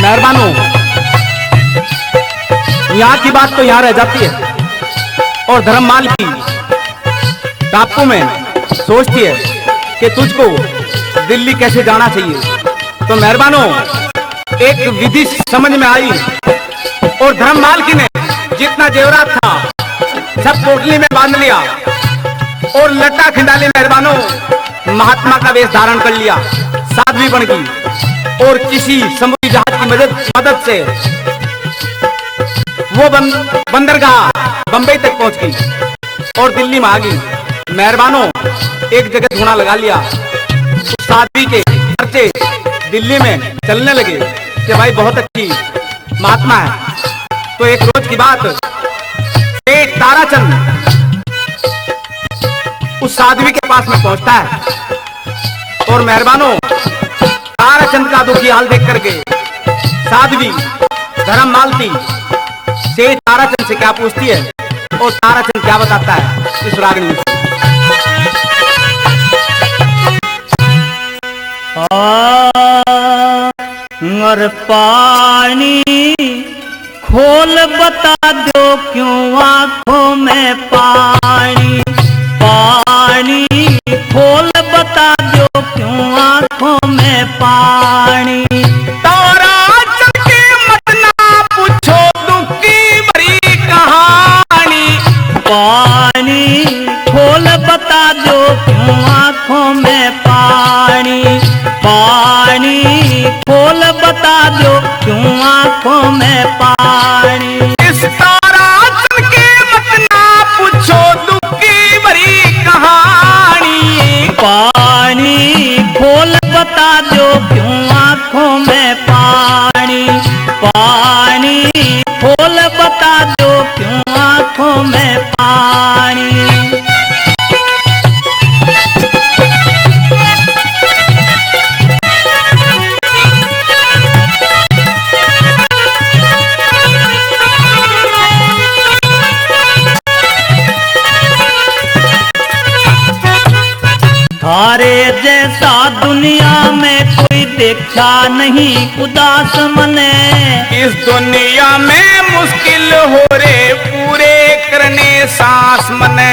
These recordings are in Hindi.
मेहरबानो, यहाँ की बात तो यहाँ रह जाती है और धर्ममाल की टापू में सोचती है कि तुझको दिल्ली कैसे जाना चाहिए। तो मेहरबानो, एक विधि समझ में आई और धर्ममाल की ने जितना जेवरात था सब पोटली में बांध लिया और लट्टा खिंडाली मेहरबानो महात्मा का वेश धारण कर लिया, साध्वी बन गई और किसी समुद्री जहाज की मदद से वो बंदरगाह बंबई तक पहुंच गई और दिल्ली में आ गई। मेहरबानो, एक जगह धुना लगा लिया, साध्वी के खर्चे दिल्ली में चलने लगे कि भाई बहुत अच्छी महात्मा है। तो एक रोज की बात, एक ताराचंद उस साध्वी के पास में पहुंचता है और मेहरबानो ताराचंद का दुखी हाल देख करके साध्वी धर्ममालती से ताराचंद से क्या पूछती है और ताराचंद क्या बताता है इस रागनी में। और पानी खोल बता दो क्यों आंखों में पानी, पानी खोल बता दो क्यों आंखों में पानी। ताराचंद की मत ना पूछो दुख की बड़ी कहानी, पानी खोल बता दो क्यों आंखों में पानी, पानी खोल बता दो क्यों आंखों में पानी। इस ताराचंद की मत ना पूछो दुख की बड़ी कहानी, पानी खोल बता दो क्यों आंखों में पानी, पानी खोल बता दो क्यों आंखों में पानी। थारे जैसा दुनिया में कोई देखा नहीं उदास मने, इस दुनिया में मुश्किल हो रे पूरे करने सांस मने।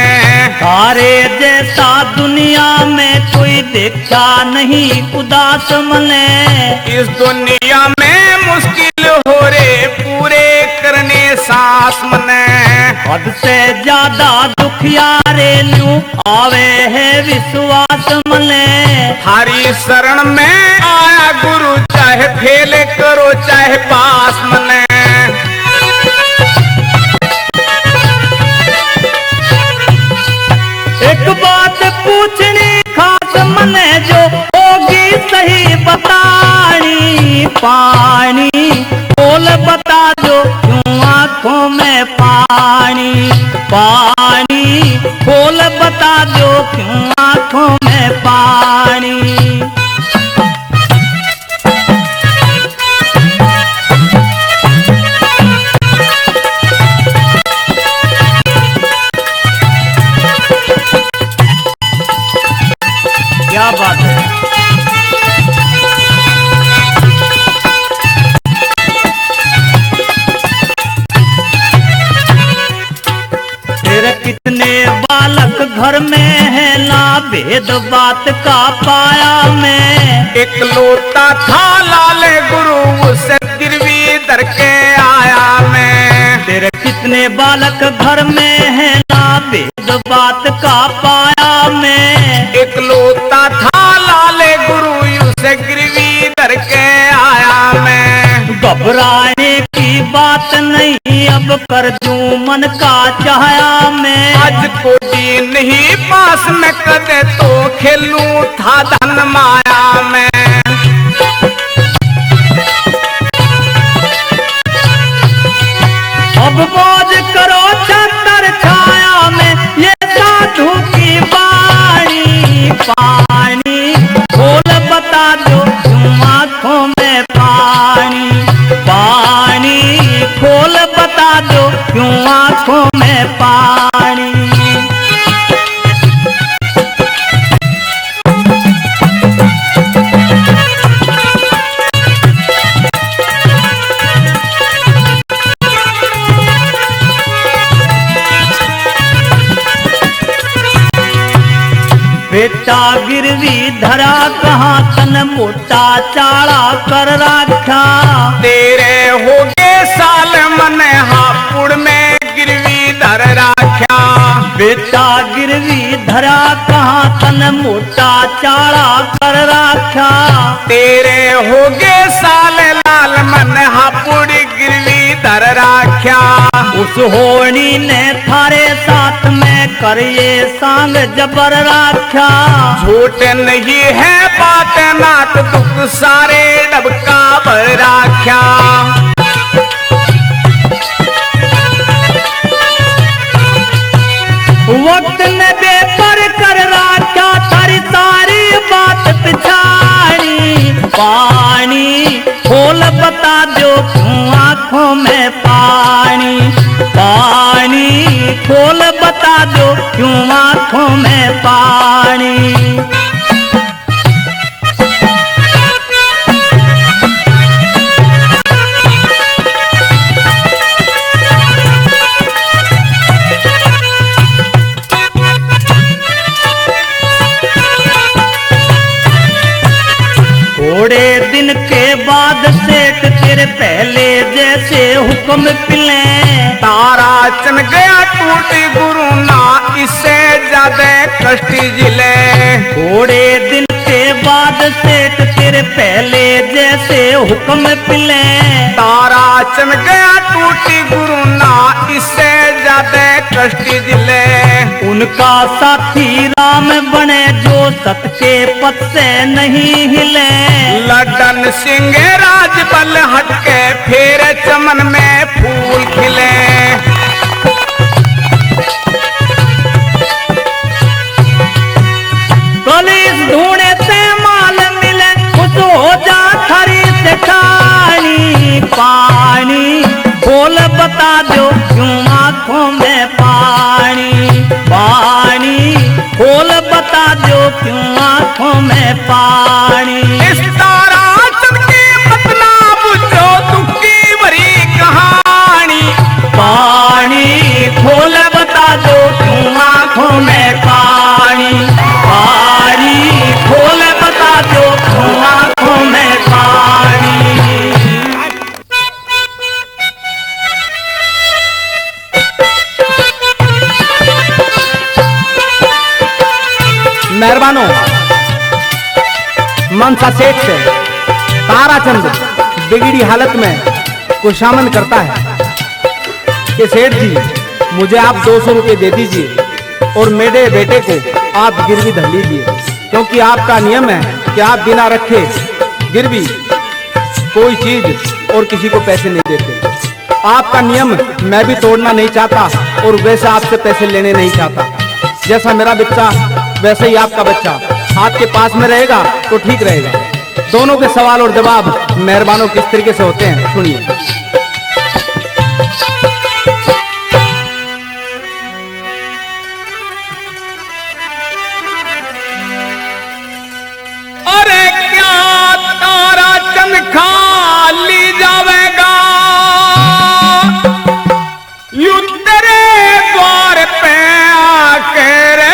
थारे जैसा दुनिया में कोई देखा नहीं उदास मने, इस दुनिया में मुश्किल हो रे पूरे करने सांस मने। हद से ज्यादा दुखियारे लू आवे है विश्वास मने। हरी शरण में आया गुरु चाहे फेल करो चाहे पास मने। एक बात पूछनी खास मने जो होगी सही बतानी, पानी खोल बता दो क्यों आंखों में पानी, पानी खोल बता दो क्यों आंखों में पानी। क्या बात है। तेरे कितने बालक घर में है ना भेद बात का पाया मैं। एक लोटा था लाल गुरु उसे गिरवी धर के आया मैं। तेरे कितने बालक घर में है ना भेद बात का पाया मैं। एक लोटा था लाल गुरु उसे गिरवी धर के आया मैं। घबराने की बात नहीं अब कर दूं मन का चाहया मैं। आज कोई नहीं पास में कदे तो खेलूं था धन माया में। अब मौज करो छतर छाया में ये साधु की वाणी, पानी खोल बता दो क्यों आंखों में पानी, पानी खोल बता दो क्यों आंखों में पानी। बेटा गिरवी धरा कहाँ तन मोटा चाड़ा कर राख्या। तेरे हो गए साल मन हापुड़ में गिरवी धर राख्या। बेटा गिरवी धरा कहाँ तन मोटा चाड़ा कर राख्या। तेरे हो गए साल लाल मन हापुड़ गिरवी धर राख्या। उस होनी ने थारे साथ में करिए सांग जबर राख्या। झूठ नहीं है बात नात दुख सारे डबका भर राख्या। वक्त ने बेपर कर राख्या थारी सारी बात पिछाड़ी। पानी खोल बता दो क्यों आंखों में पानी। पानी खोल बता दो क्यों आंखों में पानी। थोड़े दिन के बाद सेठ तेरे पहले जैसे हुक्म पिले। तारा चन गया टूटी गुरु ना इससे ज्यादा कष्ट जिले। थोड़े दिन के बाद सेठ तेरे पहले जैसे हुक्म पिले। तारा चन गया टूटी गुरु ना इससे ज्यादा कष्ट जिले। उनका साथी राम बने जो सत के पथ से नहीं हिले। लड्डन सिंह राजबल हटके फिर चमन में फूल खिले। पुलिस ढूंढे से माल मिले खुश हो जा थारी से खानी। पानी खोल बता दो क्यों आंखों में पानी। पानी खोल बता दो क्यों आंखों में पानी। इस तारा चन की बतना बुझो दुखी भरी कहानी। पानी खोल बता दो क्यों आंखों में पानी। पानी खोल बता दो क्यों आंखों में पानी। मेहरबानो मनसा सेठ से ताराचंद बिगड़ी हालत में कुशामन करता है कि सेठ जी मुझे आप 200 रुपये दे दीजिए और मेरे बेटे को आप गिरवी धर लीजिए, क्योंकि आपका नियम है कि आप बिना रखे गिरवी कोई चीज और किसी को पैसे नहीं देते। आपका नियम मैं भी तोड़ना नहीं चाहता और वैसे आपसे पैसे लेने नहीं चाहता। जैसा मेरा बच्चा वैसे ही आपका बच्चा आपके पास में रहेगा तो ठीक रहेगा। दोनों के सवाल और जवाब मेहरबानों किस तरीके से होते हैं सुनिए। अरे क्या तारा चंद खाली जावेगा यूं तेरे द्वार पे आके रे।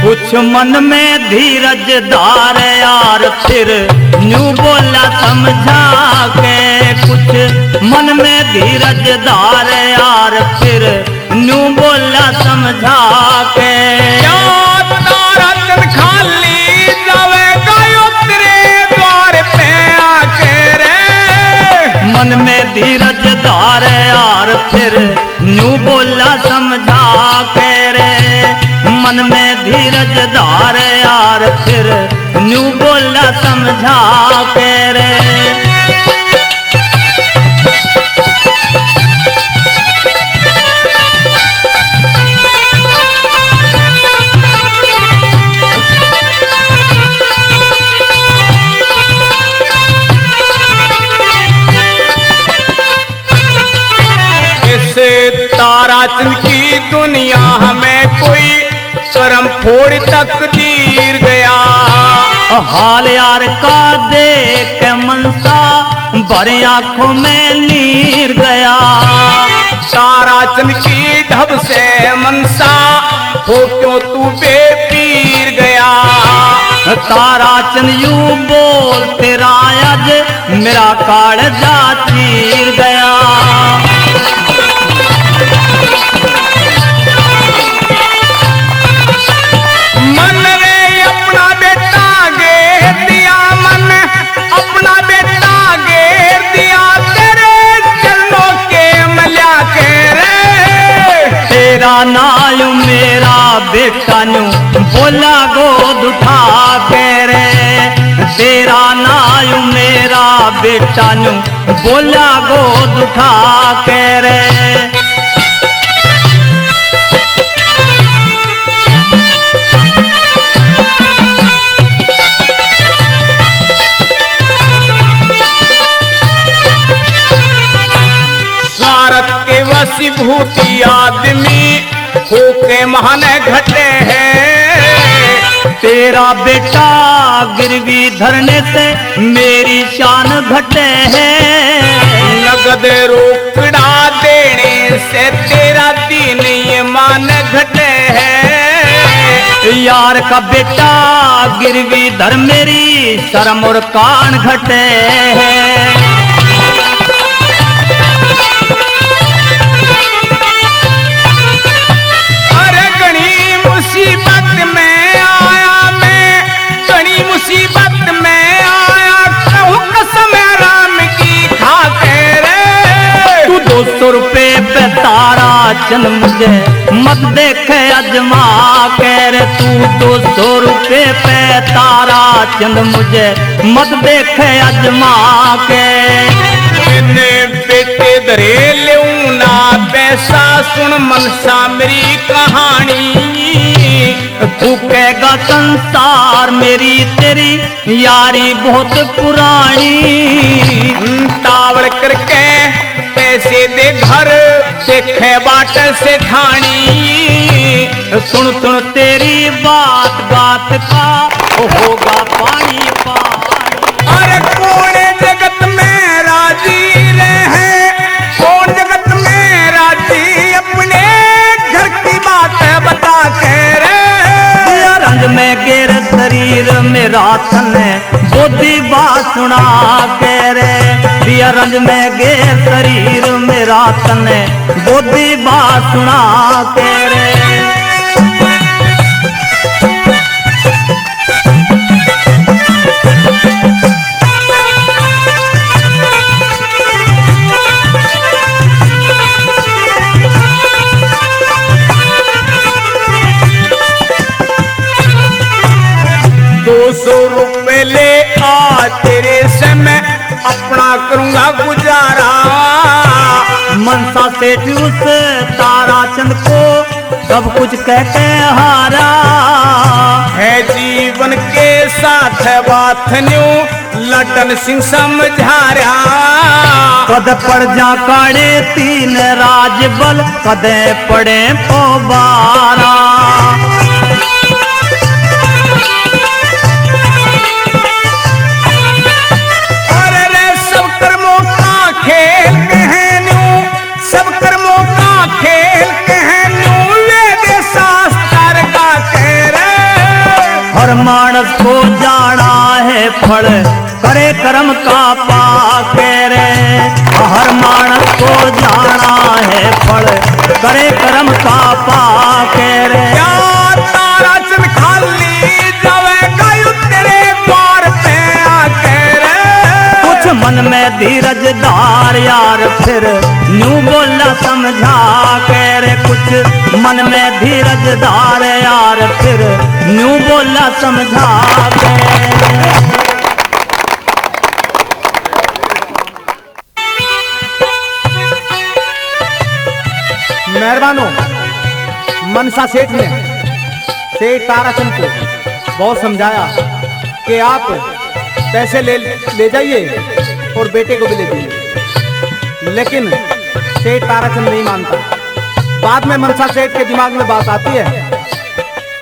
कुछ मन में धीरज धार यार फिर न्यू बोला समझा के। कुछ मन में धीरज धार यार फिर न्यू बोला समझा के। तारा चंद खाली जावेगा यूं तेरे द्वार पे आके रे। मन में धीरज धार यार फिर न्यू बोला समझा के रे। मन में धीरज धार यार फिर न्यू बोला समझा के रे। ताराचंद की दुनिया हमें कोई करम फोड़ तकदीर गया। हाल यार का देख मनसा भरे आंखों में नीर गया। ताराचंद की ढब से मनसा हो क्यों तू बेपीर गया। ताराचंद यू बोल तेरा आज मेरा कालजा चीर गया। मन रे अपना बेटा घेर दिया, मन अपना बेटा घेर दिया, तेरे चरणों के मल्या के रे। तेरा नायु मेरा बेटा न्यू बोला गोद उठा के रे। तेरा नायु मेरा बेटा न्यू बोला गोद उठा के रे। स्वार्थ के वशीभूति आदमी होके महान घटे हैं। तेरा बेटा गिरवी धरने से मेरी शान घटे है। नगद रोकड़ा देने से तेरा दीन ईमान घटे है। यार का बेटा गिरवी धर मेरी शर्म और कान घटे है। मुसीबत में आया मैं, बड़ी मुसीबत में आया, कहूँ कसम राम की खा के रे। तू 200 रुपए पे ताराचंद मुझे मत देखे अजमा के रे। तू 200 रुपए पे ताराचंद मुझे मत देखे अजमा के। मैंने बेटे धरे लेऊं ना पैसा, सुन मनसा मेरी कहानी। फूकेगा संसार मेरी तेरी यारी बहुत पुरानी। तावड़ करके पैसे दे घर देखे बाट से ठानी। सुन सुन तेरी बात बात का होगा पानी पानी। अरे कौन जगत में राजी रहे, कौन जगत में राजी अपने घर की बात बता के रे। रंग में गेर शरीर मेरा थन बोधी बात सुना के रे। दिया रंग में गेर शरीर मेरा थन बोधी बात सुना के रे। ₹200 ले आ तेरे से मैं अपना करूंगा गुजारा। मनसा सेठ उस ताराचंद को सब कुछ कहते हारा है। जीवन के साथ बात न्यू लटन सिंह समझा रहा। कद पड़ जा काड़े 3 राजबल कदे पड़े पोबारा। सब कर्मों का खेल कहनू वेद शास्त्र का कह रे। हर मानस को जाना है फल करे कर्म का पाके रे। हर मानस को जाना है फल करे कर्म का पाके रे। ताराचंद खाली जावेगा तेरे द्वार पे आके रे। कुछ मन में धीरज धार यार फिर न्यू बोला समझा के रे। कुछ मन में धीरज धार यार फिर न्यू बोला समझा के। मेहरबानो मनसा सेठ ने सेठ ताराचंद को बहुत समझाया कि आप पैसे ले जाइए और बेटे को भी ले दीजिए, लेकिन सेठ ताराचंद नहीं मानता। बाद में मनसा सेठ के दिमाग में बात आती है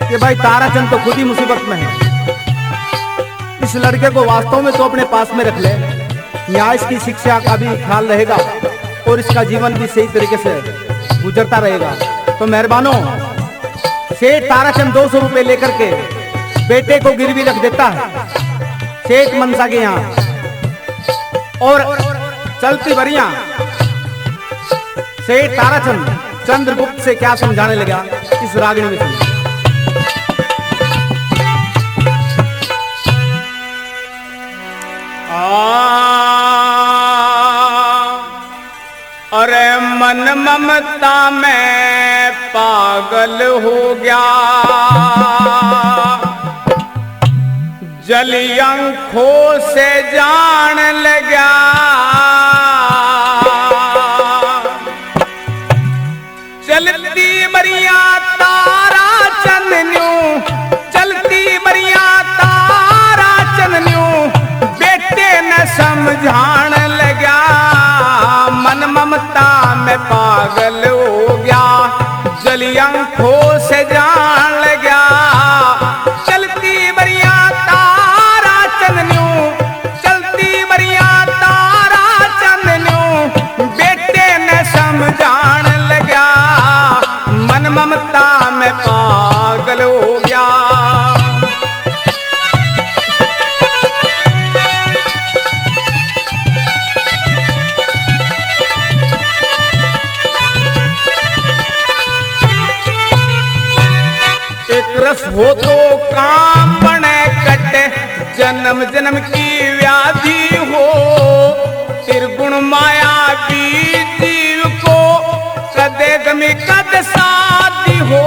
कि भाई ताराचंद तो खुद ही मुसीबत में है, इस लड़के को वास्तव में तो अपने पास में रख ले, यहाँ इसकी शिक्षा का भी ख्याल रहेगा और इसका जीवन भी सही तरीके से गुजरता रहेगा। तो मेहरबानो, सेठ ताराचंद 200 रुपए लेकर के बेटे को गिरवी रख देता है सेठ मनसा के यहाँ, और चलती बरिया सेठ ताराचंद चंद्रगुप्त से क्या समझाने लगा इस रागिणी में सुनिए। अरे मन ममता में पागल हो गया, जली आंखों से जान लगा, चलती मरिया तारा चंदन्यू, चलती मरिया तारा चंदन्यू, बेटे न समझान लगा, मन ममता में पागल हो गया, जली आंखों से जान लगा, चलती मरिया तारा चंदन्यू, चलती मरिया तारा चंदन्यू, बेटे न समझान लगा, मन ममता में पागल हो गया। एक रस हो तो काम बने कटे, जन्म जन्म की व्याधि हो, त्रिगुण माया बीज जीव को, कदे गमी कद साथी हो,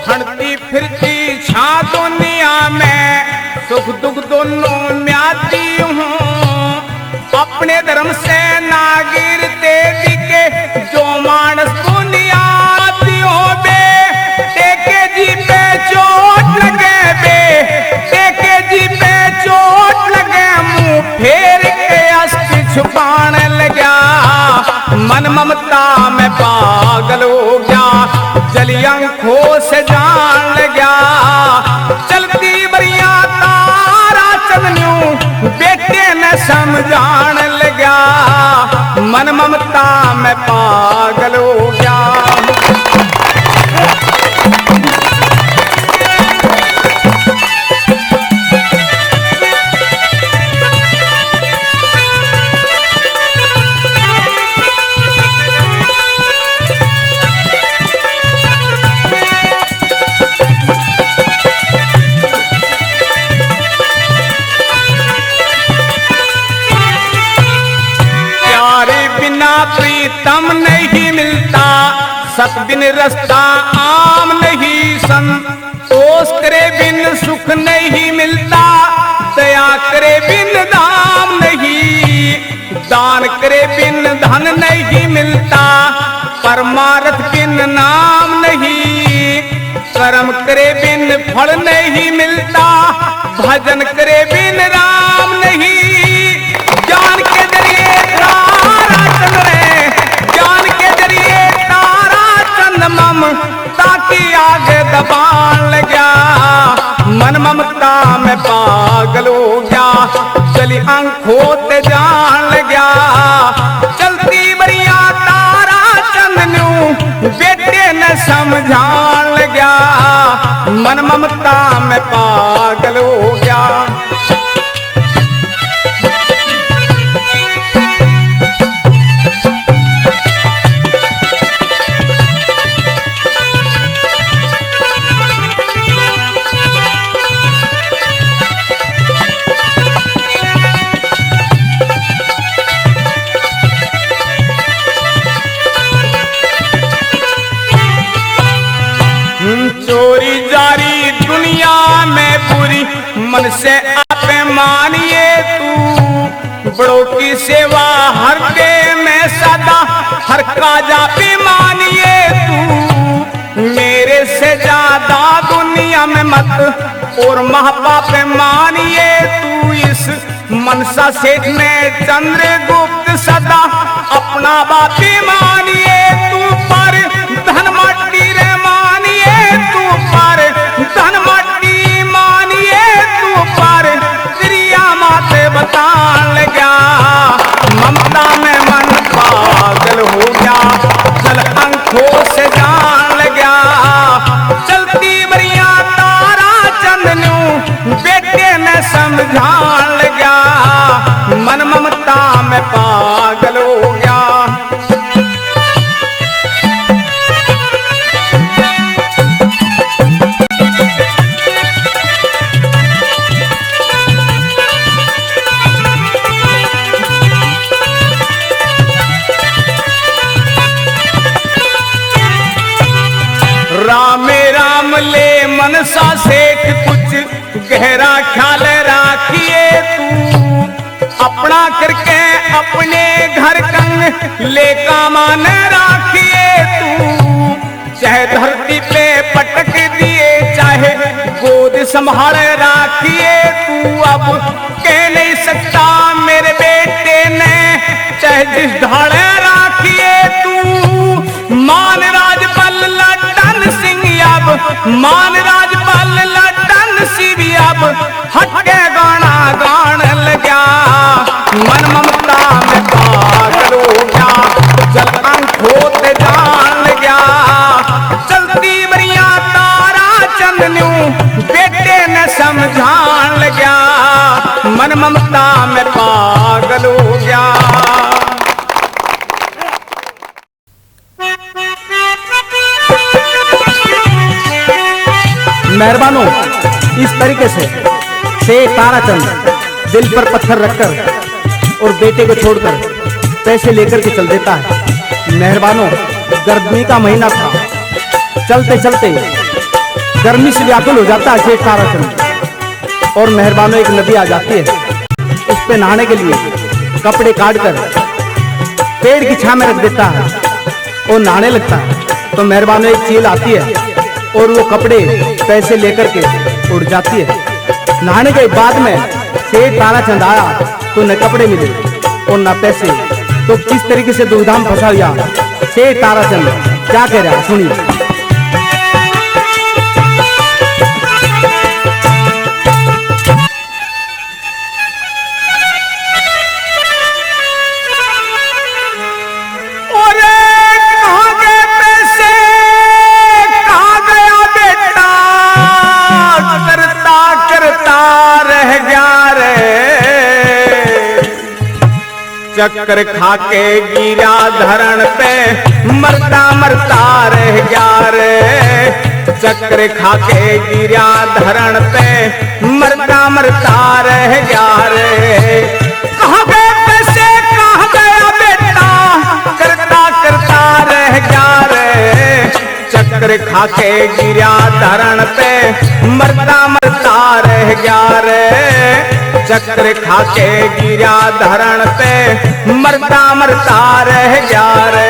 हड़ती फिरती छा दुनिया में, सुख दुख दोनों म्याती हूँ, अपने धर्म से ना गिरते दिखे, जो मानस दुनिया हो बे, टेके जी पे चोट लगे बे, टेके जी पे चोट लगे, मुंह फेर के अस्थि छुपान लगा, मन ममता में पागल हो गया, जली आंखों से जान लगा, चलती बरिया तारा चंदन्यू, बेटे न समझान लगा, मन ममता में पागल हो गया। प्रीतम नहीं मिलता, सत बिन रास्ता आम नहीं, संतोष करे बिन सुख नहीं मिलता, दया करे बिन दाम नहीं, दान करे बिन धन नहीं मिलता, परमार्थ बिन नाम नहीं, कर्म करे बिन फल नहीं मिलता, भजन करे बिन राम नहीं, ज्ञान के जरिए तारा चंद रे, ज्ञान के जरिए तारा चंद मम, ताकि आगे दबान लगा, मन ममता में पागल हो गया, चली आंखों ते जान लगा, चलती बरिया तारा चंदन्यू, बेटे न समझान लगा, मन ममता में पागल हो गया। चोरी जारी दुनिया में बुरी, मन से आपे मानिए तू, बड़ों की सेवा हर के में सदा, हर काजा पे मानिए तू, मेरे से ज्यादा दुनिया में मत और महापाप मानिए तू, इस मनसा सेठ में चंद्रगुप्त सदा, अपना बापी मानिए तू, पर धन मट्टी रे मानिए तू, पर धन मट्टी मानिए तू, पर क्रिया माते बतान लगा, ममता में मन पागल हो गया, चल अंक मनसा सेठ कुछ गहरा ख्याल राखिए तू, अपना करके अपने घर कंग ले का मान राखिए तू, चाहे धरती पे पटक दिए चाहे गोद संभाल राखिए तू। अब कह नहीं सकता मेरे बेटे ने चाहे जिस ढाले राखिए तू, मान राजपाल लड्डन सिंह अब मान राजपाल लड्डन सिंह अब हटके गाना गान लगा, मन ममता में पागल हो गया, जल अंखों ते जान गया, चलती बरिया तारा चंदनू बेटे ने समझान लगा, मन ममता में पागल हो गया। मेहरबानों, इस तरीके से शेख ताराचंद दिल पर पत्थर रखकर और बेटे को छोड़कर पैसे लेकर के चल देता है। मेहरबानों, गर्मी का महीना था, चलते चलते गर्मी से व्याकुल हो जाता है शेख ताराचंद, और मेहरबानों एक नदी आ जाती है, उस पे नहाने के लिए कपड़े काटकर पेड़ की छांव में रख देता है और नहाने लगता है। तो मेहरबानों एक चील आती है और वो कपड़े पैसे लेकर के उड़ जाती है। नहाने के बाद में शेख ताराचंद आया तो न कपड़े मिले और न पैसे, तो किस तरीके से दुविधा में फंसा गया शेख ताराचंद, क्या कह रहा है सुनिए। चक्कर खाके गिरा धरण पे मरता मरता रह गया रे, चक्कर खाके गिरा धरण पे मरता मरता रह गया रे, कहाँ गए पैसे कहाँ गया बेटा करता करता रह गया रे, चक्कर खाके गिरा धरण पे मरता मरता रह गया रे, चक्कर खाके गिरा धरण पे मरता मरता रह गया रे।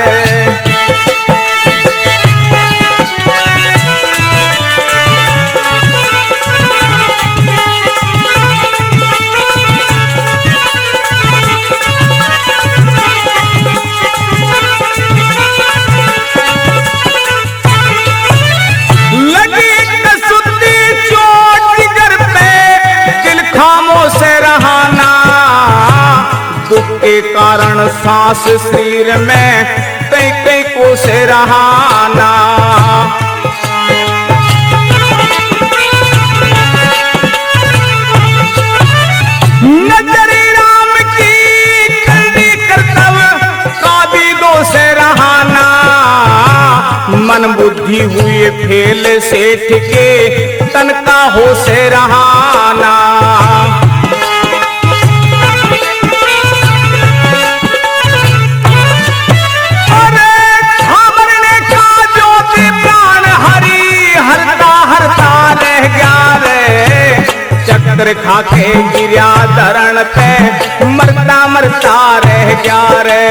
के कारण सांस शरीर में कई कई को से रहाना, नजरी राम की करनी कर्तव्य काबिदों से रहाना, मन बुद्धि हुई फेल सेठ के तन का हो से रहाना, चक्कर खाके गिरा धरण पे मरता मरता रह गया रे,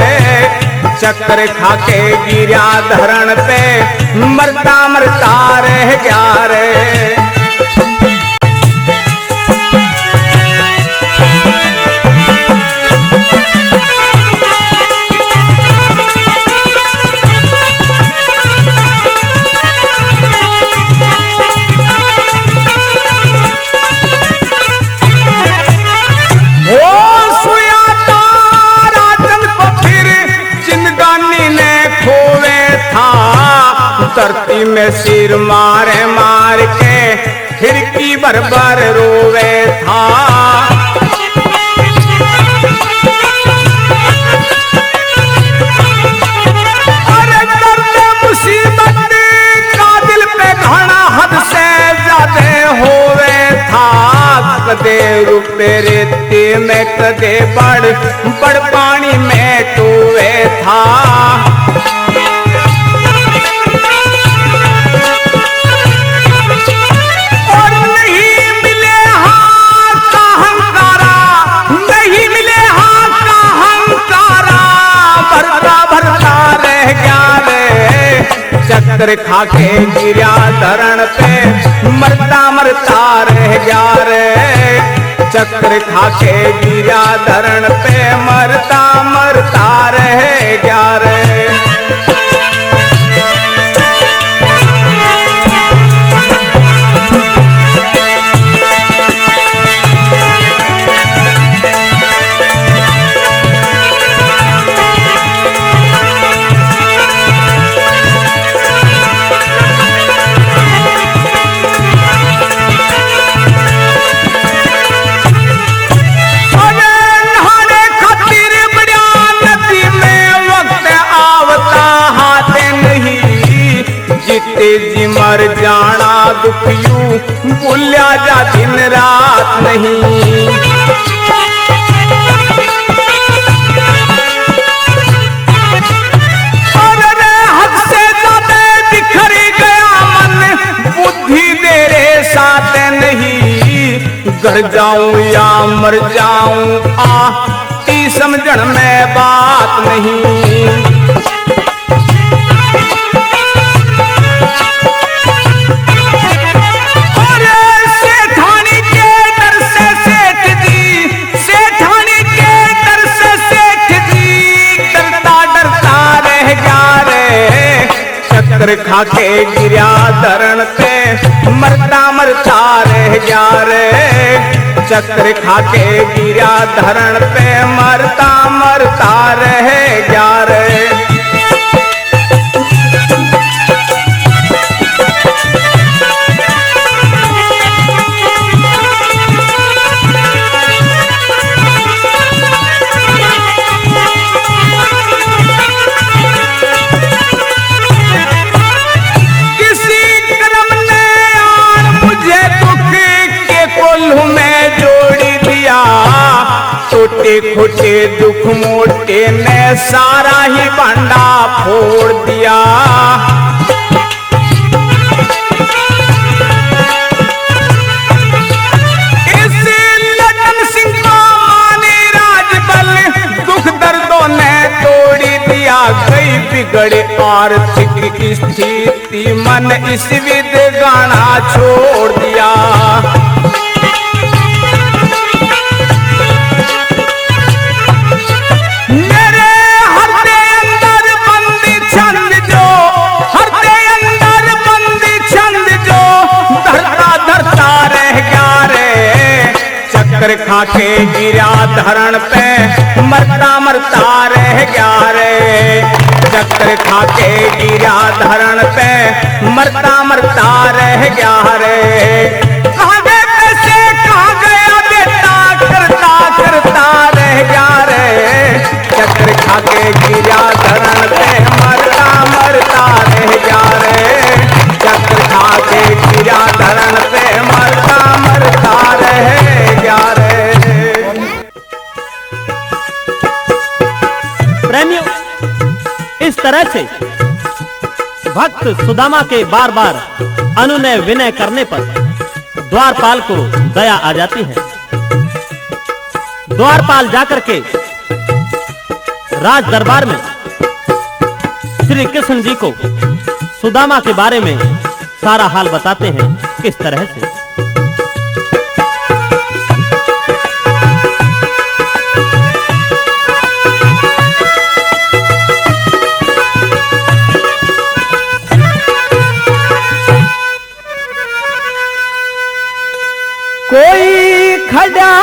चक्कर खाके गिरा धरण पे मरता मरता रह गया रे। धरती में सिर मारे मार के खिड़की बरबर रोवे था, अरे दर्द मुसीबत का दिल पे घना हद से ज्यादा होवे था, कदे रुपए रेते में कदे बड़ बड़ पानी में टोवे था, खा के गिरा धरण पे मरता मरता रह गया रे। चक्र खा के गिरा धरण पे मरता मरता रह गया रे। जी मर जाना दुखियू भूलिया जा दिन रात नहीं। और हद से ज्यादा बिखर गया मन बुद्धि तेरे साथ नहीं। घर जाऊं या मर जाऊं ती समझण में बात नहीं। चक्र खा के गिरा धरण पे मरता मरता रह गया रे। चक्र खा के गिरा धरण पे मरता मरता रह गया रे। छोटे खोटे दुख मोटे ने सारा ही भांडा फोड़ दिया। इस लखन सिंह को माने राजबल दुख दर्दों ने तोड़ी दिया। गई बिगड़े आर्थिक स्थिति मन इस विध गाना छोड़ दिया। चक्र खा के गिरा धरण पे मरता मरता रह गया रे। चक्र खा के गिरा धरण पे मरता मरता रह गया रे। कहाँ गए पैसे कहाँ गया बेटा करता करता रह गया रे। चक्र खा के गिरा धरण पे मरता मरता रह गया रे। चक्र खा के गिरा धरण पे मरता मरता रह गया रे। प्रेमियों, इस तरह से भक्त सुदामा के बार बार अनुनय विनय करने पर द्वारपाल को दया आ जाती है। द्वारपाल जाकर के राज दरबार में श्री कृष्ण जी को सुदामा के बारे में सारा हाल बताते हैं। किस तरह से कोई खड़ा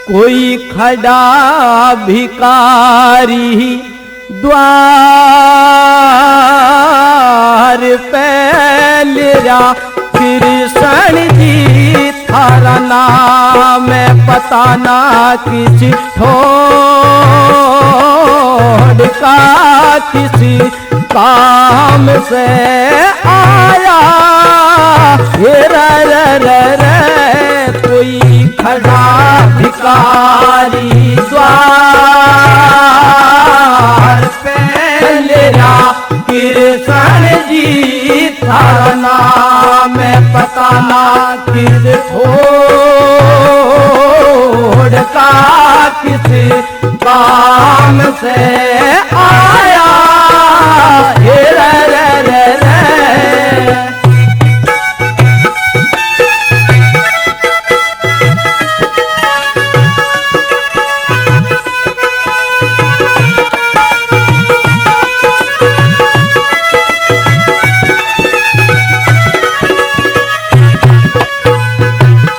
कोई खड़ा भिकारी द्वार पे लेरा कृष्ण जी थारा नाम पता ना किसी ठोड़ का किसी काम से आया ये कोई खड़ा भिकारी द्वार पे लेरा कृष्ण जी थारा नाम पता ना किस ठोड़ का किसी काम से आया, हे रे रे रे रे।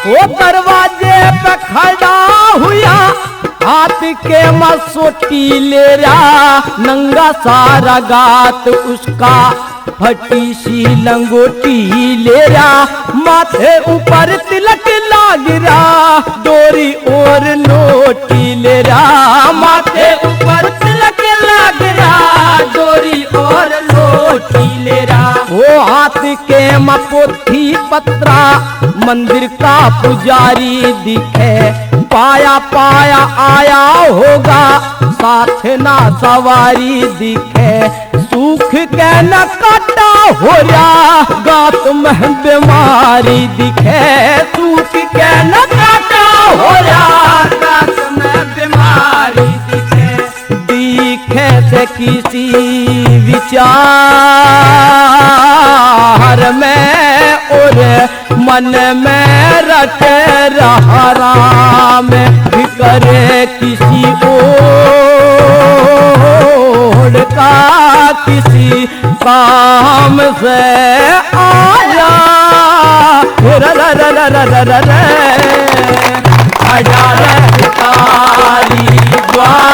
वो दरवाजे पे खड़ा हुआ, हाथ के मसोटी ले रहा, नंगा सारा गात उसका, फटी सी लंगोटी ले रहा, माथे ऊपर तिलक लाग रहा, डोरी और लोटी ले रहा, माथे ऊपर तिलक लाग रहा, डोरी और लोटी ले रहा। वो हाथ के मपोथी पत्रा, मंदिर का पुजारी दिखे, पाया पाया आया होगा, साथ ना सवारी दिखे, सूख के न काटा हो रहा, गात में बीमारी दिखे, सूख के न काटा हो रहा, गात में बीमारी दिखे, दिखे से किसी विचार में और मन में रट रहा राम, फिक्र किसी और का किसी काम से आया, रे रे रे रे रे रे रे। भिखारी द्वार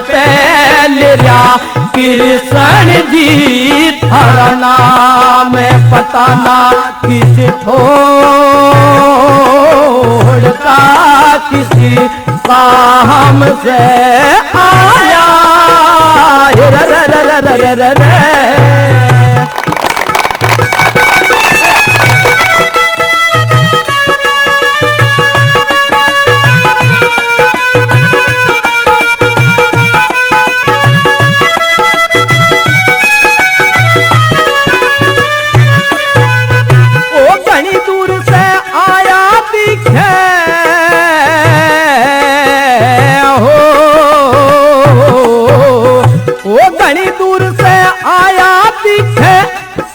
पे लिया कृष्ण जी, थारा नाम पता ना किस ठोड़ का किसी काम से आया, रे रे रे रे रे रे।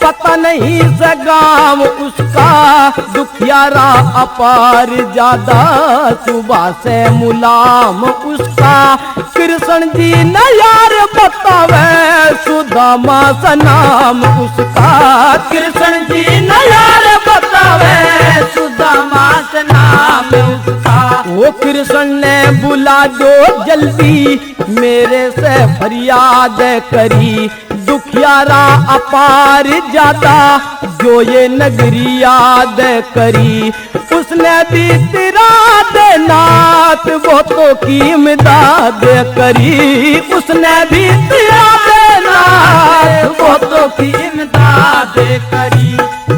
पता नहीं से गाँव उसका, दुखियारा अपार ज्यादा, सुबह से मुलाम उसका, कृष्ण जी न यार बतावे, सुदामा सा नाम उसका, कृष्ण जी न यार बतावे, सुदामा सा नाम उसका। वो कृष्ण ने बुला जो जल्दी, मेरे से फरियाद करी, दुखियारा अपार जाता, जो ये नगरी याद करी, उसने भी तेरा देनात बहुतों की इमदाद करी, उसने भी तेरा देनात बहुतों की इमदाद करी,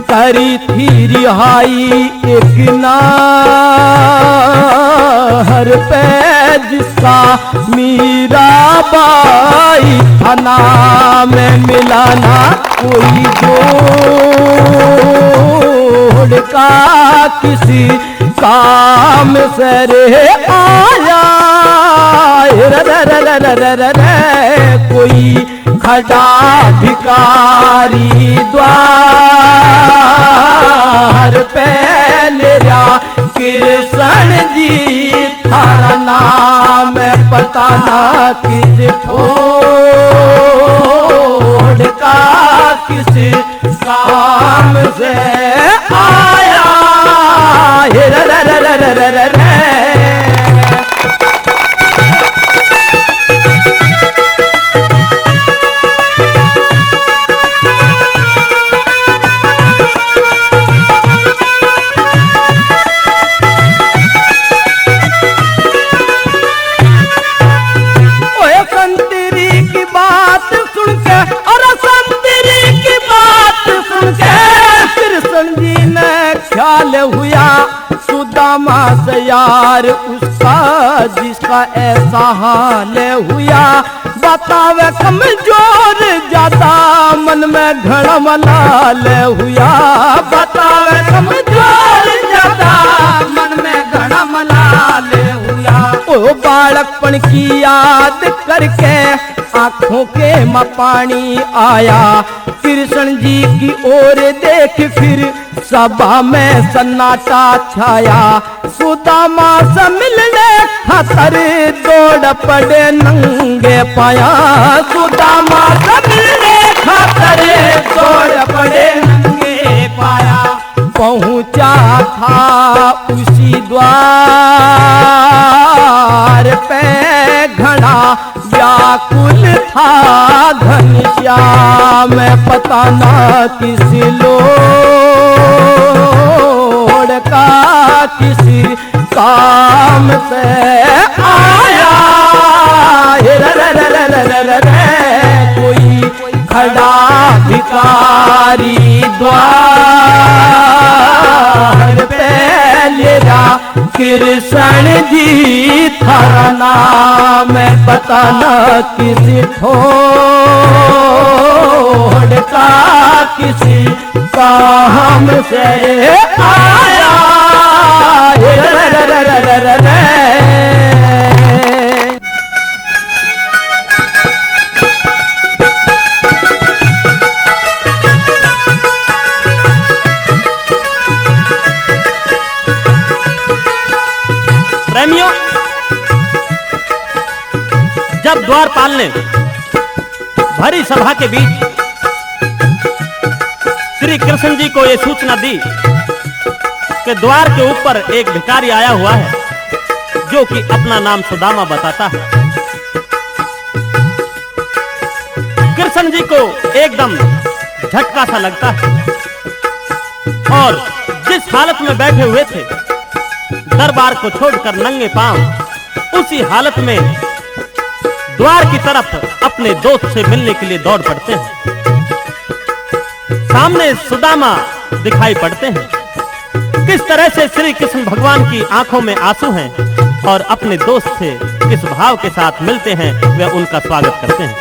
करी थी रिहाई एक नार पे, जिसका मीरा बाई थाना में मिलाना, कोई जोड़ का किसी काम से रे आया, रे रे रे रे रे रे। कोई खड़ा भिखारी द्वार पे लिया, कृष्ण जी थारा नाम पता ना किस ठोड़ का किस काम से आया, रे रे रे रे रे रे रे। ख्याल हुआ सुदामा से यार उसका, जिसका ऐसा हाल हुआ, बतावे कमजोर ज्यादा, मन में घड़ा मलाल हुआ, बतावे कमजोर ज्यादा, मन में घड़ा मलाल बालकपन की याद करके आंखों के में पानी आया। कृष्ण जी की ओर देख फिर सभा में सन्नाटा छाया। सुदामा से मिलने खातर दौड़ पड़े नंगे पाया। सुदामा से मिलने खातर दौड़ पड़े नंगे पाया। पहुंचा था उसी द्वार पे घड़ा व्याकुल था घनश्याम। पता ना किस लोड़ का किसी काम से आया। कोई खड़ा भिखारी द्वार पे लेरा कृष्ण जी थारा नाम पता न किसी ठोड़ का किसी काम से आया। प्रेमियों, जब द्वारपाल ने भरी सभा के बीच श्री कृष्ण जी को यह सूचना दी कि द्वार के ऊपर एक भिखारी आया हुआ है जो कि अपना नाम सुदामा बताता है। कृष्ण जी को एकदम झटका सा लगता है और जिस हालत में बैठे हुए थे दरबार को छोड़कर नंगे पांव उसी हालत में द्वार की तरफ अपने दोस्त से मिलने के लिए दौड़ पड़ते हैं। सामने सुदामा दिखाई पड़ते हैं। किस तरह से श्री कृष्ण भगवान की आंखों में आंसू हैं और अपने दोस्त से किस भाव के साथ मिलते हैं वे उनका स्वागत करते हैं।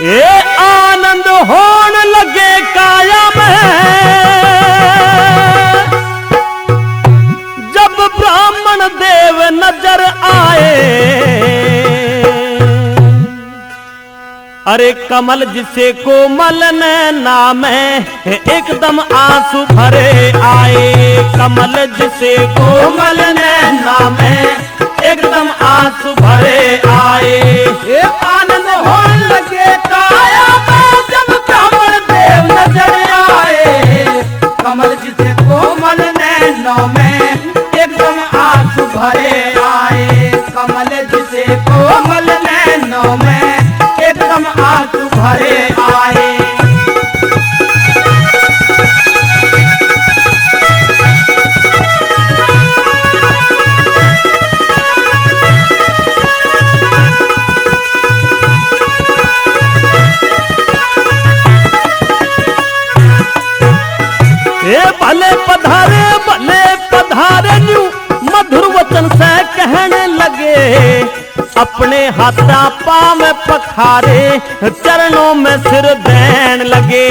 ये आनंद होने लगे काया में जब ब्राह्मण देव नजर आए। अरे कमल जिसे कोमल नैना में एकदम आंसू भरे आए। कमल जिसे कोमल नैना में एकदम आंसू भरे आए। ये आनंद होने लगे काया में जब ब्राह्मण देव नजर आए। कमल जिसे कोमल नैनों में एकदम आंसू भरे आए। कमल जिसे कोमल नैनों में एकदम आंसू भरे आए। भले पधारे न्यू मधुर वचन से कहने लगे। अपने हाथा पाँव में पखारे चरणों में सिर देन लगे।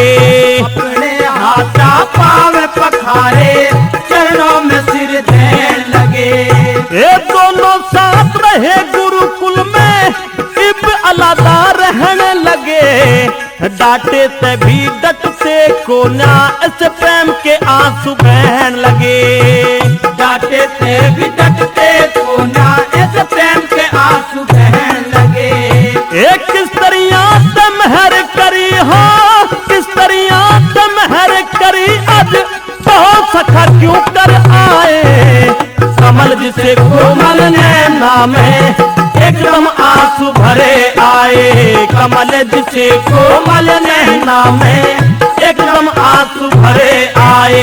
अपने हाथा पाँव में पखारे चरणों में सिर देन लगे। ये दोनों साथ रहे गुरुकुल में इब अलग रहने लगे। डांटे से भी डटते को ना इस प्रेम के आंसू बहन लगे। डांटे से भी डटते को ना इस प्रेम के आंसू बहन लगे। एक किस तरिया से मेहर करी हो, किस तरिया से मेहर करी आज बहुत सखा क्यों कर आए। कमल जिसे कोमल नैना में एकदम आंसू भरे आए। कमल जिसे कोमल नैना में एकदम आंसू भरे आए।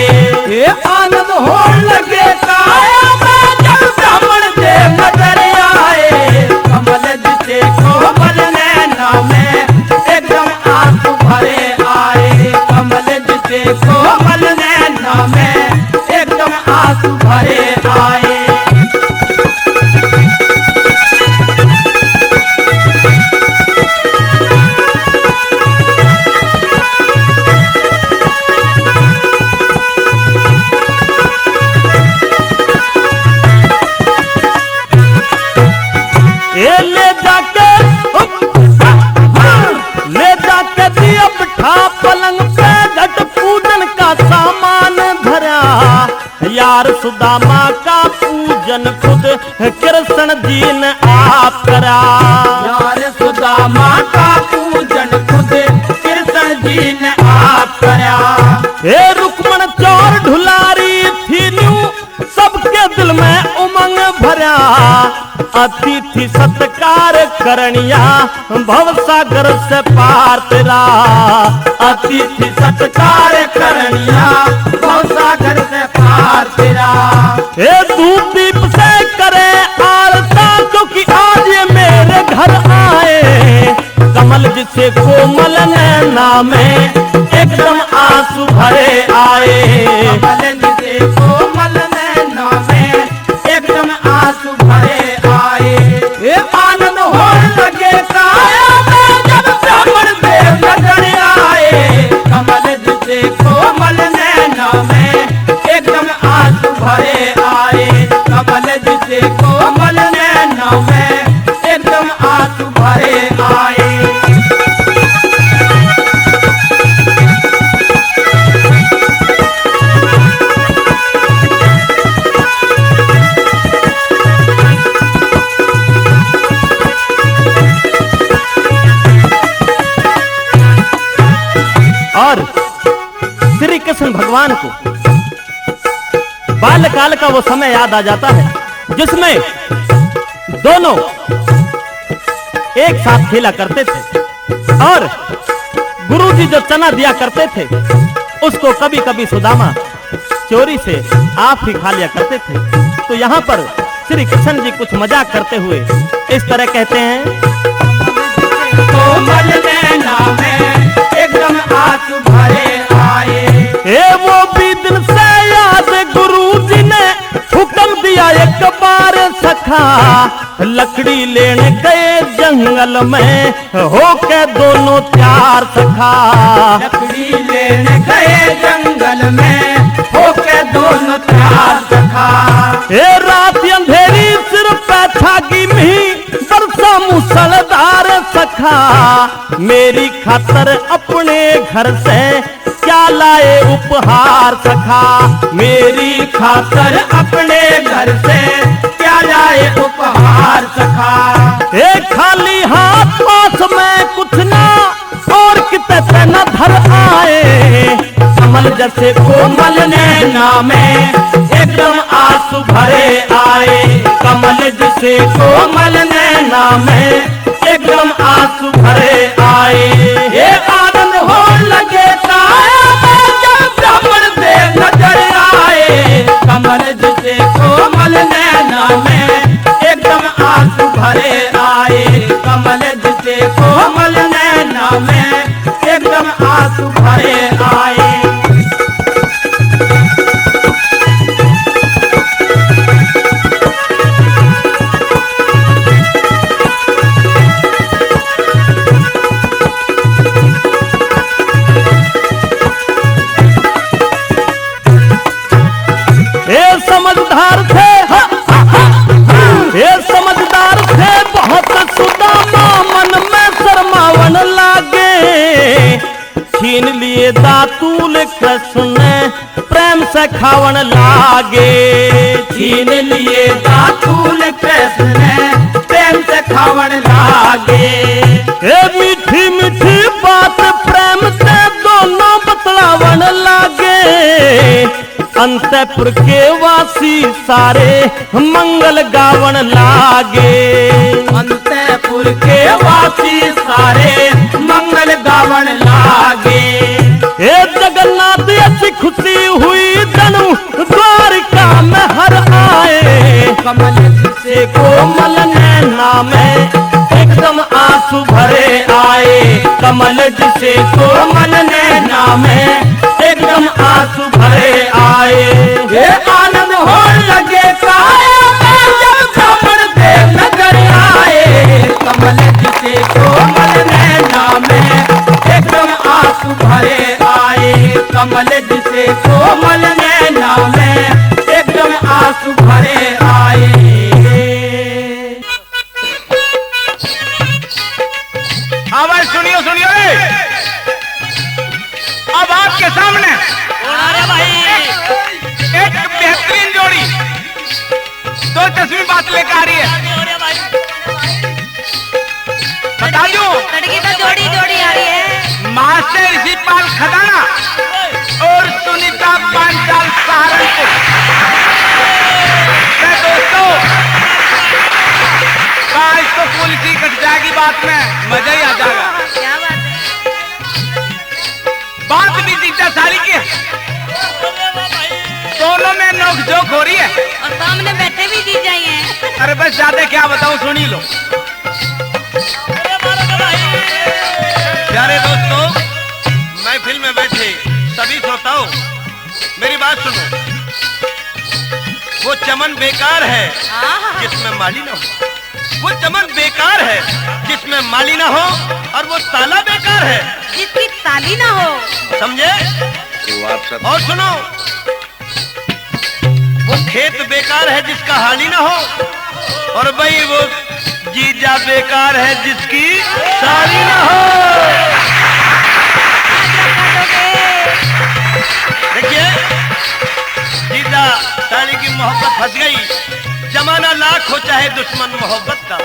ये आनंद होने लगे काया में जब ब्राह्मण देव नजर आए। कमल जिसे कोमल नैना में एकदम आंसू भरे आए। कमल जिसे कोमल नैना में एकदम आंसू भरे आए। सुदामा का पूजन खुद कृष्ण जी ने आप करा। यार सुदामा का पूजन खुद कृष्ण जी ने आप करा। हे रुक्मण चौर ढुलारी थी न्यू सबके दिल में उमंग भरा। अतिथि सत्कार करनिया भवसागर से पार तेरा। अतिथि सत्कार करनिया भवसागर से पार तेरा। हे धूप दीप से करे आरता क्योंकि आज ये मेरे घर आए। कमल जिसे कोमल नैना में एकदम आंसू भरे आए। कमल जिसे कोमल नैना में एकदम आंसू भरे आए। ये आनंद हो लगे काया में जब ब्राह्मण देव नजर आए। कमल जिसे कोमल नैना में एकदम आंसू भरे आए। कमल जिसे कोमल नैना में एकदम आंसू भरे आए। और श्री कृष्ण भगवान को बाल्यकाल का वो समय याद आ जाता है जिसमें दोनों एक साथ खेला करते थे और गुरुजी जो चना दिया करते थे उसको कभी कभी सुदामा चोरी से आप ही खा लिया करते थे। तो यहाँ पर श्री कृष्ण जी कुछ मजाक करते हुए इस तरह कहते हैं, कोमल नैना में एकदम आंसू भरे आए। ए वो भी दिन से याद गुरुजी ने हुक्म दिया एक बार सखा। लकड़ी लेने गए जंगल में होके दोनों त्यार सखा। लकड़ी लेने गए जंगल में होके दोनों त्यार सखा। ए रात अंधेरी सिर पे छागी में बरसा मूसलधार सखा। मेरी खातर अपने घर से क्या लाए उपहार सखा। मेरी खातर अपने घर से क्या लाए उपहार सखा। ए खाली हाथ पास में कुछ ना और कितने से न धर आए। कमल जैसे कोमल नैना में एकदम आंसू भरे आए। कमल जैसे कोमल नैना में एकदम आंसू भरे आए। ये आनंद हो लगे काया में जब ब्राह्मण देव नजर आए। कमल जैसे कोमल नैना में एकदम आंसू भरे आए। कमल जैसे कोमल नैना में एकदम आंसू भरे आए। समझदार थे ये समझदार थे बहुत सुदामा मन में शर्मावन लागे। छीन लिए दातूल कृष्ण ने प्रेम से खावन लागे। छीन लिए दातूल कृष्ण ने प्रेम से खावन लागे। ये मीठी मीठी बात प्रेम से दोनों बतलावन लागे। अंतपुर के वासी सारे मंगल गावन लागे। अंतपुर के वासी सारे मंगल गावन लागे। हे जगन्नाथ ऐसी खुशी हुई जनु द्वारिका में हर आए। कमल से कोमल नैना में एकदम आंसू भरे आए। कमल जिसे कोमल नैना में एकदम आंसू भरे आए। ये आनंद हो लगे काया में जब ब्राह्मण देव नजर आए। कमल जिसे कोमल नैना में एकदम आंसू भरे आए। कमल जिसे कोमल नैना में एकदम आंसू भरे आए। आवाज सुनियो सुनियो रे। अब आपके सामने अरे भाई एक बेहतरीन जोड़ी बात लेकर आ रही है? हो रहा भाई। बता दूं, लड़की तो जोड़ी जोड़ी आ रही है। मास्टर ऋषिपाल खदाना और सुनीता पांचाल सहारनपुर। दोस्तों, आज तो पुलिस ही कट जाएगी, बात में मजा ही आ जाएगा। क्या बात है? बात भी जीता सारी की है। दोनों में नोकझोंक हो रही है। और सामने बैठे भी जी जाई हैं। अरे बस ज्यादा क्या बताऊं, सुनी लो। प्यारे दोस्तों, महफिल में बैठे सभी श्रोताओं, मेरी बात सुनो। वो चमन बेकार है जिसमें माली ना हो, वो चमन बेकार है जिसमें माली ना हो, और वो ताला बेकार है जिसकी ताली ना हो। समझे? और सुनो, वो खेत बेकार है जिसका हानि ना हो, और भाई वो जीजा बेकार है जिसकी साली ना हो। देखिए, जीजा साली की मोहब्बत फंस गई। जमाना लाख हो चाहे दुश्मन मोहब्बत का,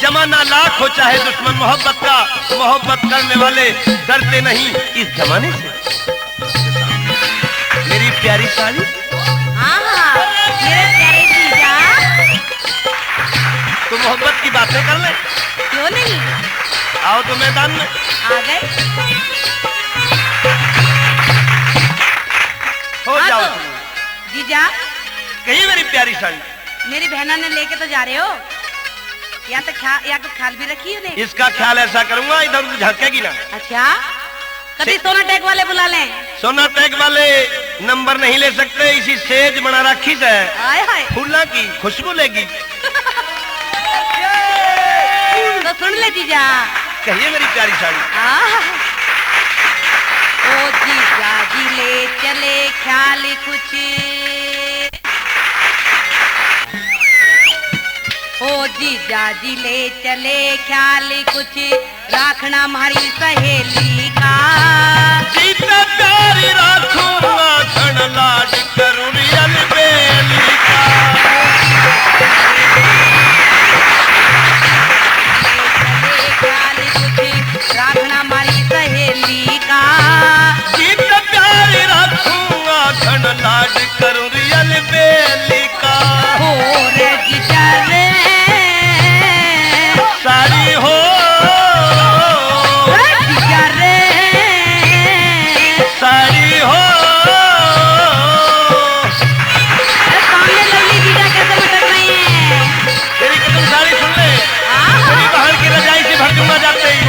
जमाना लाख हो चाहे दुश्मन मोहब्बत का, मोहब्बत करने वाले डरते नहीं इस जमाने से। मेरी प्यारी साली, हाँ, मेरे प्यारे जीजा। तो मोहब्बत की बातें कर ले। क्यों नहीं? आओ तो मैदान में। आ गए। हो हाँ जाओ तो, तुम। जीजा, कही मेरी प्यारी साली, मेरी बहना ने लेके तो जा रहे हो, या तो ख्याल भी रखी है। इसका ख्याल ऐसा करूंगा, इधर उधर झांकेगी ना। अच्छा, कभी सोनाटेक वाले बुला लें। सोनाटेक वाले नंबर नहीं ले सकते, इसी सेज बना रखी है, आय हाय। फूला की खुशबू लेगी। तो सुन ले जीजा। कहिए मेरी प्यारी साली। ओ जीजा जी ले चले ख्याल कुछ, ओ जीजा जी ले चले ख्याल कुछ, राखना हमारी सहेली का। जीता प्यारी राखूंगा, धन लाड करूं रियल बेली का। ख्याल कुछ, राखना हमारी सहेली का। जीता प्यारी राखूंगा, धन लाड करूं रियल बेली का। हो रे जीजा रे साली हो, जीजा रे साली हो। सामने लवली जीजा कैसे मटक रही हैं। तेरी कसम साली सुन ले, तेरी बहन की रजाई से भर दूंगा जाते ही।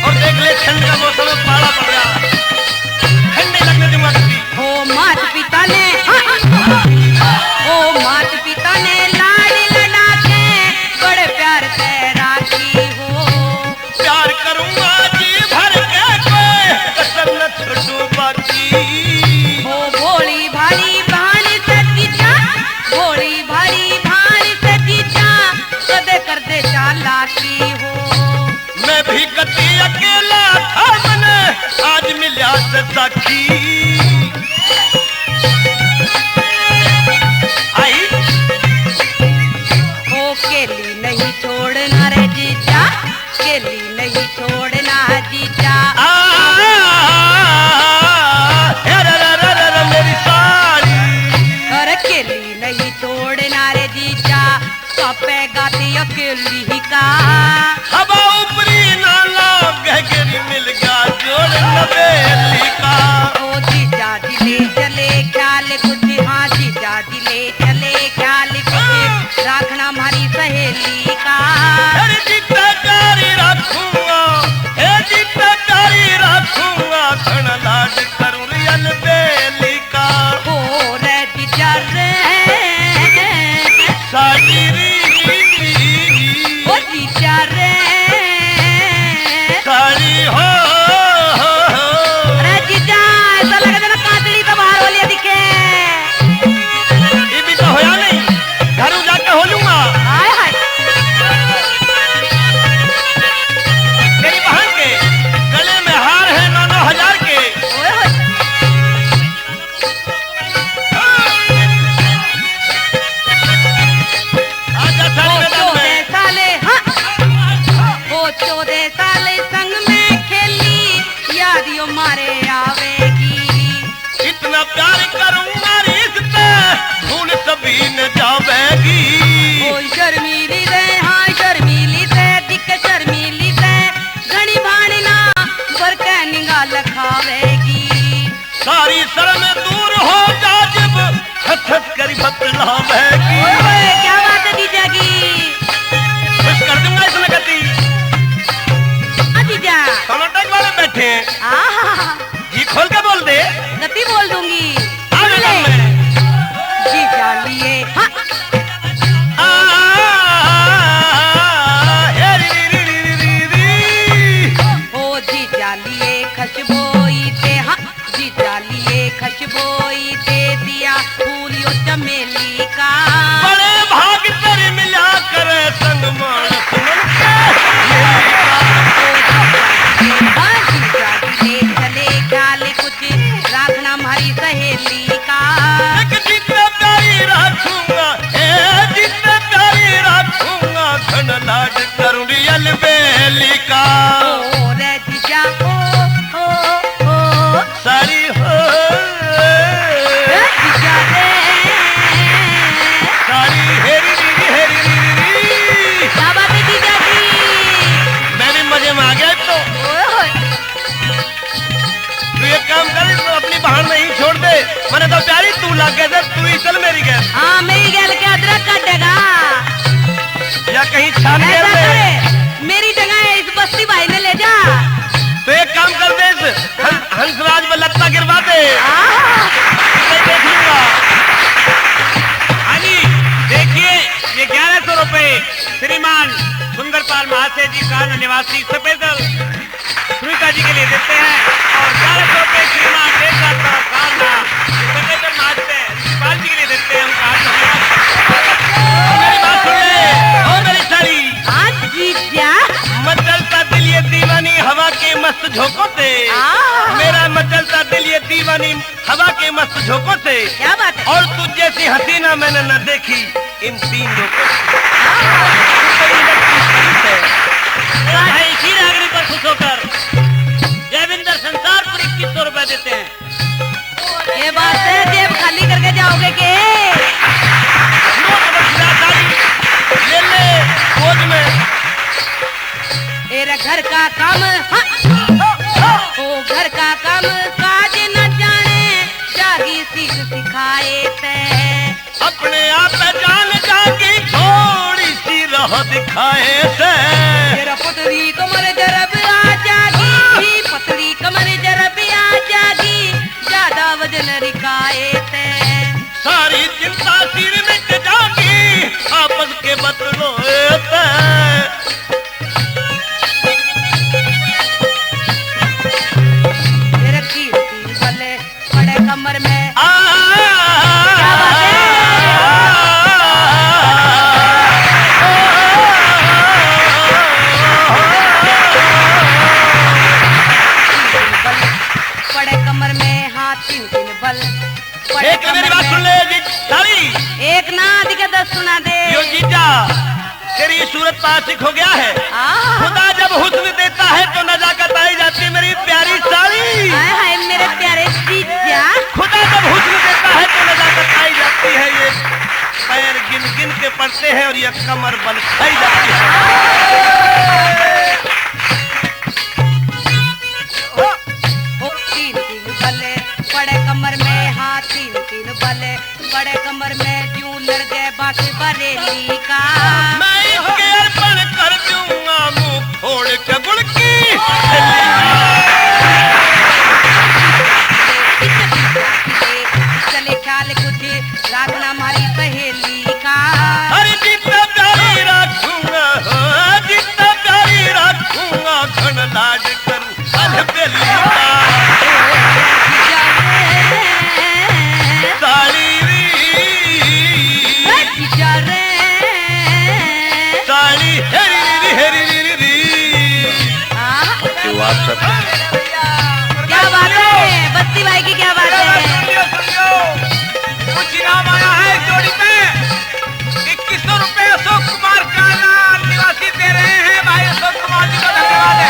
और देख ले, ठंड का मौसम में पाला पड़ रहा, ठंडे लगने दूंगा कभी। हो मात पिता ने, ओ मात पिता ने लाड लड़ा के बड़े प्यार से राखी हो। प्यार करूंगा जी भर के, कोई कसम न छोड़ू बाकी। हो भोली भारी भान से जीजा, भोली भारी भान से जीजा, कदे कर दे चालाकी हो। मैं भी कती अकेला था मने, आज मिला से साखी। आई ओ केली नहीं छोड़ना रे जीजा, केली नहीं छोड़ना जीजा। मेरी साली, और केली नहीं छोड़ना रे जीजा, कपे गाती अकेली ही का। हवा ऊपरी नाला गहरी मिल गया जोड़ नबेली का। ओ जीजा जी ले चले ख्याल कुछ, साल संग में खेली, याद यो मारे आवेगी। इतना प्यार करूंगा रिश्ते भूल सभी न जावेगी। ओ शर्मीली रे हाँ शर्मीली रे दिख शर्मीली रे घनी भाणना पर के निगाल खावेगी। सारी शर्म दूर हो जा जब हंस हंस कर बतलावेगी। ओए क्या बात है जीजा की, खुश कर दूंगा इसमें गति। जीजा सोनोटेक वाले बैठे हैं, आहा जी खोल के बोल दे। गति बोल दूंगी। आ ले गया मैं। जीजा लिए हाँ ओ जीजा लिए खुशबोई ते हाँ जीजा लिए खुशबोई दे दिया फूल यो चमेली का। बड़े भाग तेरे मिला कर संग मानस मन हाँ जीजा लिए चले ख्याल कुछ राखना हमारी सहेली का। एक जितना प्यारी रखूंगा जितना प्यारी रखूंगा घन लाड करूं रियल बेली का। ओ रे जीजा ओ सारी हो जीजा रे सारी हेरी हेरी हेरी। क्या बात है जीजा जी। मैं भी मजे में आ गया तो। ओए तू एक काम कर, तू अपनी बहन नहीं छोड़ दे। मैंने तो प्यारी तू लग गया, तू ही चल मेरी गैस। हाँ मेरी गैल के अदरक काटेगा। या कहीं छान ऐसा गैल दे। करे मेरी जगह इस बस्ती भाई ने ले जा। तो एक काम कर दे, हंसराज में लत्ता गिरवा दे। मैं देख लूंगा। हाँ जी देखिए, ये 1100 रुपए श्रीमान सुंदरपाल महाशय जी कान निवासी स्पेशल सुनीता जी के लिए देते हैं, और 1100 रुपए श्रीमान महाशय पाल जी के लिए देते हैं। मेरी बात सुन ले, ओ मेरी साली। हाँ जीजा मचलता दिल ये दीवानी हवा के मस्त झोंकों से। मेरा मचलता दिल ये दीवानी हवा के मस्त झोंकों से। क्या बात है। और तुझ जैसी हसीना मैंने न देखी इन 3 लोगों भाई इसी नागरिक पर खुश होकर जयविंदर संसारपुर 2100 रुपए देते हैं। ये बात है, जेब खाली करके जाओगे के। ले ले बोझ में। तेरे घर का काम ओ घर का काम काज न जाने जागी सीख सिखाए ते। अपने आप जान जागी थोड़ी सी राह दिखाए से। तेरा पतली कमर जरब आ जागी, पतली कमर जरब आ जागी, ज्यादा वजन रिकाए ते। सारी चिंता सिर मिट जागी आपस के बतलोए पे। तेरे कीर्ति भले बड़े कमर में क्या बात है। बड़े कमर में हाथ 3 बल। एक मेरी बात सुन ले जी साली। एक ना दिखे 10 सुना दे। यो जीजा तेरी सूरत पर आशिक हो गया है। खुदा जब हुस्न देता है तो नजाकत आई जाती है मेरी प्यारी साली। हाय हाय मेरे प्यारे जीजा। खुदा जब हुस्न देता है तो नजाकत आई जाती है। ये पैर गिन गिन के पड़ते हैं और ये कमर बल खाई जाती है। ओ 3 बले बड़े कमर में हाथ 3 बले बड़े कमर में जूं लड़ गए बाकी बरेली का। मैं इसके अर्पण कर दूंगा मुंह फोड़ के गुड़ की। चले ख्याल कुछ राखना हमारी सहेली का। अरे जितना प्यारी रखूंगा जितना प्यारी रखूंगा घन लाड करूं अलबेली का। साली साली हेरी हेरी आप सब क्या बात है बस्ती भाई की, क्या बात है। कुछ इनाम आया है जोड़ी पे 2100 रुपए अशोक कुमार का निवासी दे रहे हैं। भाई अशोक कुमार जी को धन्यवाद।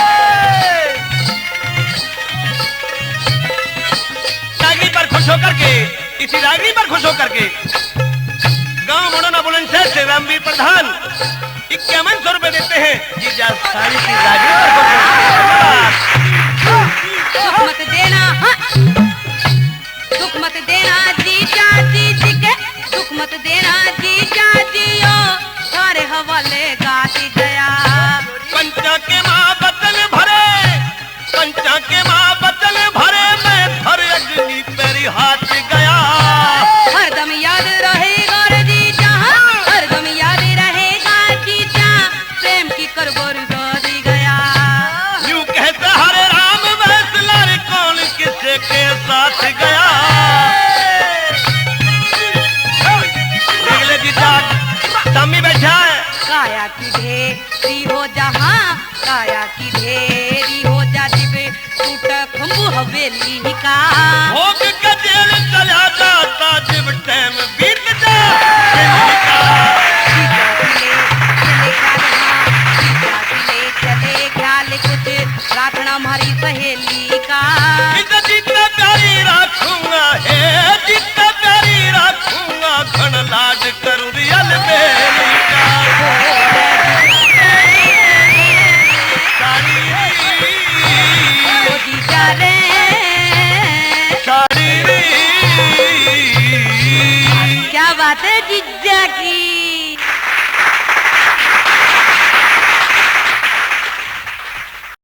इसी रागनी पर खुश होकर के गांव मोड़ना बुलंदशहर से रामवीर प्रधान 5100 रुपए देते हैं जीजा साड़ी की रागनी पर खुश होकर। दुख मत देना हाँ। दुख मत देना जीजा जी के दुख मत देना जीजा जियो सारे हवाले गाती गया। पंचा के माँ बचन भरे पंचा के माँ बचन भरे मैं भर अग्नि तेरी हाथ गया। हरदम याद रहेगा रे जीजा हरदम याद रहेगा जीजा प्रेम की करबोर दी गया। यूं कहते हरे राम वैसलर कौन किसके साथ गया। निकले जीजा तम्मी बैठा है काया की ढेरी हो जहाँ काया की ढेरी हो जा दिबे टूट खंबू हवेली का। भोग के जेल चला जाता जब टाइम बीत जा। जीजा चले ख्याल कुछ राखना हमारी सहेली का। जितना प्यारी रखूंगा है जितना प्यारी रखूंगा घन लाड करूं रियल बेली का। ओ जीजा रे सारी क्या बात है जीजा की।